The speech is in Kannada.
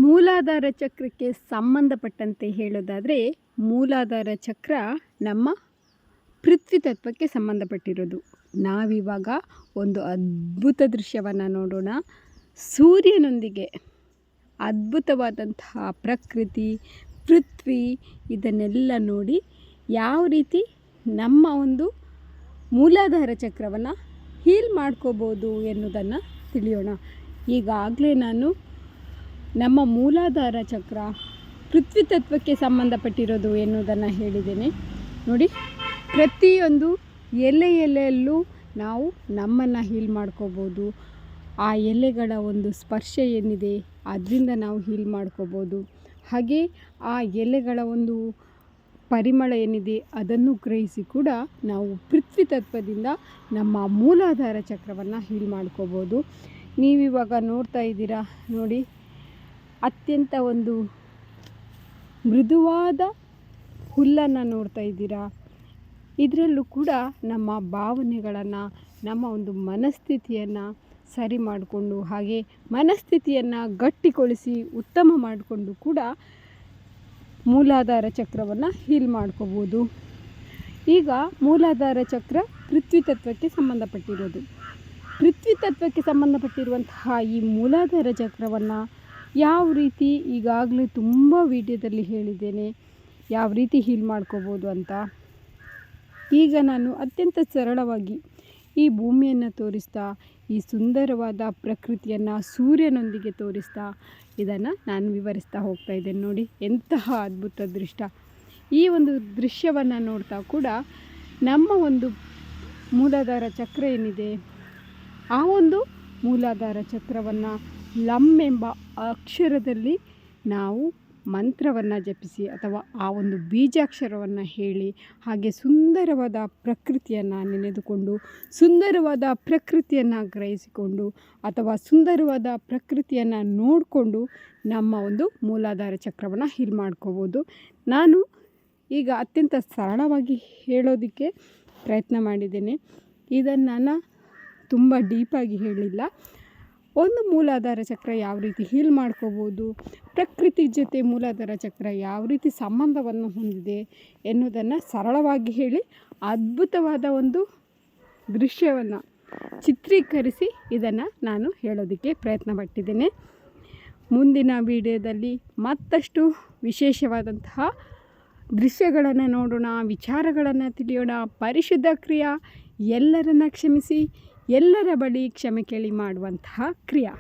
ಮೂಲಾಧಾರ ಚಕ್ರಕ್ಕೆ ಸಂಬಂಧಪಟ್ಟಂತೆ ಹೇಳೋದಾದರೆ ಮೂಲಾಧಾರ ಚಕ್ರ ನಮ್ಮ ಪೃಥ್ವಿ ತತ್ವಕ್ಕೆ ಸಂಬಂಧಪಟ್ಟಿರೋದು. ನಾವಿವಾಗ ಒಂದು ಅದ್ಭುತ ದೃಶ್ಯವನ್ನು ನೋಡೋಣ. ಸೂರ್ಯನೊಂದಿಗೆ ಅದ್ಭುತವಾದಂತಹ ಪ್ರಕೃತಿ, ಪೃಥ್ವಿ ಇದನ್ನೆಲ್ಲ ನೋಡಿ ಯಾವ ರೀತಿ ನಮ್ಮ ಒಂದು ಮೂಲಾಧಾರ ಚಕ್ರವನ್ನು ಹೀಲ್ ಮಾಡ್ಕೋಬೋದು ಎನ್ನುವುದನ್ನು ತಿಳಿಯೋಣ. ಈಗಾಗಲೇ ನಾನು ನಮ್ಮ ಮೂಲಾಧಾರ ಚಕ್ರ ಪೃಥ್ವಿ ತತ್ವಕ್ಕೆ ಸಂಬಂಧಪಟ್ಟಿರೋದು ಎನ್ನುವುದನ್ನು ಹೇಳಿದ್ದೇನೆ. ನೋಡಿ, ಪ್ರತಿಯೊಂದು ಎಲೆಯಲ್ಲೂ ನಾವು ನಮ್ಮನ್ನು ಹೀಲ್ ಮಾಡ್ಕೋಬೋದು. ಆ ಎಲೆಗಳ ಒಂದು ಸ್ಪರ್ಶ ಏನಿದೆ ಅದರಿಂದ ನಾವು ಹೀಲ್ ಮಾಡ್ಕೋಬೋದು. ಹಾಗೆ ಆ ಎಲೆಗಳ ಒಂದು ಪರಿಮಳ ಏನಿದೆ ಅದನ್ನು ಗ್ರಹಿಸಿ ಕೂಡ ನಾವು ಪೃಥ್ವಿ ತತ್ವದಿಂದ ನಮ್ಮ ಮೂಲಾಧಾರ ಚಕ್ರವನ್ನು ಹೀಲ್ ಮಾಡ್ಕೋಬೋದು. ನೀವಿವಾಗ ನೋಡ್ತಾ ಇದ್ದೀರಾ ನೋಡಿ, ಅತ್ಯಂತ ಒಂದು ಮೃದುವಾದ ಹುಲ್ಲನ್ನು ನೋಡ್ತಾ ಇದ್ದೀರಾ. ಇದರಲ್ಲೂ ಕೂಡ ನಮ್ಮ ಭಾವನೆಗಳನ್ನು, ನಮ್ಮ ಒಂದು ಮನಸ್ಥಿತಿಯನ್ನು ಸರಿ ಮಾಡಿಕೊಂಡು, ಹಾಗೆ ಮನಸ್ಥಿತಿಯನ್ನು ಗಟ್ಟಿಗೊಳಿಸಿ ಉತ್ತಮ ಮಾಡಿಕೊಂಡು ಕೂಡ ಮೂಲಾಧಾರ ಚಕ್ರವನ್ನು ಹೀಲ್ ಮಾಡ್ಕೋಬೋದು. ಈಗ ಮೂಲಾಧಾರ ಚಕ್ರ ಪೃಥ್ವಿ ತತ್ವಕ್ಕೆ ಸಂಬಂಧಪಟ್ಟಿರೋದು. ಪೃಥ್ವಿ ತತ್ವಕ್ಕೆ ಸಂಬಂಧಪಟ್ಟಿರುವಂತಹ ಈ ಮೂಲಾಧಾರ ಚಕ್ರವನ್ನು ಯಾವ ರೀತಿ ಈಗಾಗಲೇ ತುಂಬ ವಿಡಿಯೋದಲ್ಲಿ ಹೇಳಿದ್ದೇನೆ, ಯಾವ ರೀತಿ ಹೀಲ್ ಮಾಡ್ಕೋಬೋದು ಅಂತ. ಈಗ ನಾನು ಅತ್ಯಂತ ಸರಳವಾಗಿ ಈ ಭೂಮಿಯನ್ನು ತೋರಿಸ್ತಾ, ಈ ಸುಂದರವಾದ ಪ್ರಕೃತಿಯನ್ನು ಸೂರ್ಯನೊಂದಿಗೆ ತೋರಿಸ್ತಾ ಇದನ್ನು ನಾನು ವಿವರಿಸ್ತಾ ಹೋಗ್ತಾ ಇದ್ದೇನೆ. ನೋಡಿ, ಎಂತಹ ಅದ್ಭುತ ದೃಶ್ಯ. ಈ ಒಂದು ದೃಶ್ಯವನ್ನು ನೋಡ್ತಾ ಕೂಡ ನಮ್ಮ ಒಂದು ಮೂಲಾಧಾರ ಚಕ್ರ ಏನಿದೆ ಆ ಒಂದು ಮೂಲಾಧಾರ ಚಕ್ರವನ್ನು ಲಂ ಎಂಬ ಅಕ್ಷರದಲ್ಲಿ ನಾವು ಮಂತ್ರವನ್ನು ಜಪಿಸಿ ಅಥವಾ ಆ ಒಂದು ಬೀಜಾಕ್ಷರವನ್ನು ಹೇಳಿ, ಹಾಗೆ ಸುಂದರವಾದ ಪ್ರಕೃತಿಯನ್ನು ನೆನೆದುಕೊಂಡು, ಸುಂದರವಾದ ಪ್ರಕೃತಿಯನ್ನು ಗ್ರಹಿಸಿಕೊಂಡು ಅಥವಾ ಸುಂದರವಾದ ಪ್ರಕೃತಿಯನ್ನು ನೋಡಿಕೊಂಡು ನಮ್ಮ ಒಂದು ಮೂಲಾಧಾರ ಚಕ್ರವನ್ನು ಹೀಲ್ ಮಾಡ್ಕೋಬೋದು. ನಾನು ಈಗ ಅತ್ಯಂತ ಸರಳವಾಗಿ ಹೇಳೋದಕ್ಕೆ ಪ್ರಯತ್ನ ಮಾಡಿದ್ದೇನೆ. ಇದನ್ನು ನಾನು ತುಂಬ ಡೀಪಾಗಿ ಹೇಳಿಲ್ಲ. ಒಂದು ಮೂಲಾಧಾರ ಚಕ್ರ ಯಾವ ರೀತಿ ಹೀಲ್ ಮಾಡ್ಕೋಬೋದು, ಪ್ರಕೃತಿ ಜೊತೆ ಮೂಲಾಧಾರ ಚಕ್ರ ಯಾವ ರೀತಿ ಸಂಬಂಧವನ್ನು ಹೊಂದಿದೆ ಎನ್ನುವುದನ್ನು ಸರಳವಾಗಿ ಹೇಳಿ ಅದ್ಭುತವಾದ ಒಂದು ದೃಶ್ಯವನ್ನು ಚಿತ್ರೀಕರಿಸಿ ಇದನ್ನು ನಾನು ಹೇಳೋದಕ್ಕೆ ಪ್ರಯತ್ನ ಪಟ್ಟಿದ್ದೇನೆ. ಮುಂದಿನ ವಿಡಿಯೋದಲ್ಲಿ ಮತ್ತಷ್ಟು ವಿಶೇಷವಾದಂತಹ ದೃಶ್ಯಗಳನ್ನು ನೋಡೋಣ, ವಿಚಾರಗಳನ್ನು ತಿಳಿಯೋಣ. ಪರಿಶುದ್ಧ ಕ್ರಿಯಾ ಎಲ್ಲರನ್ನ ಕ್ಷಮಿಸಿ, ಎಲ್ಲರ ಬಳಿ ಕ್ಷಮೆ ಕೇಳಿ ಮಾಡುವಂತಹ ಕ್ರಿಯಾ.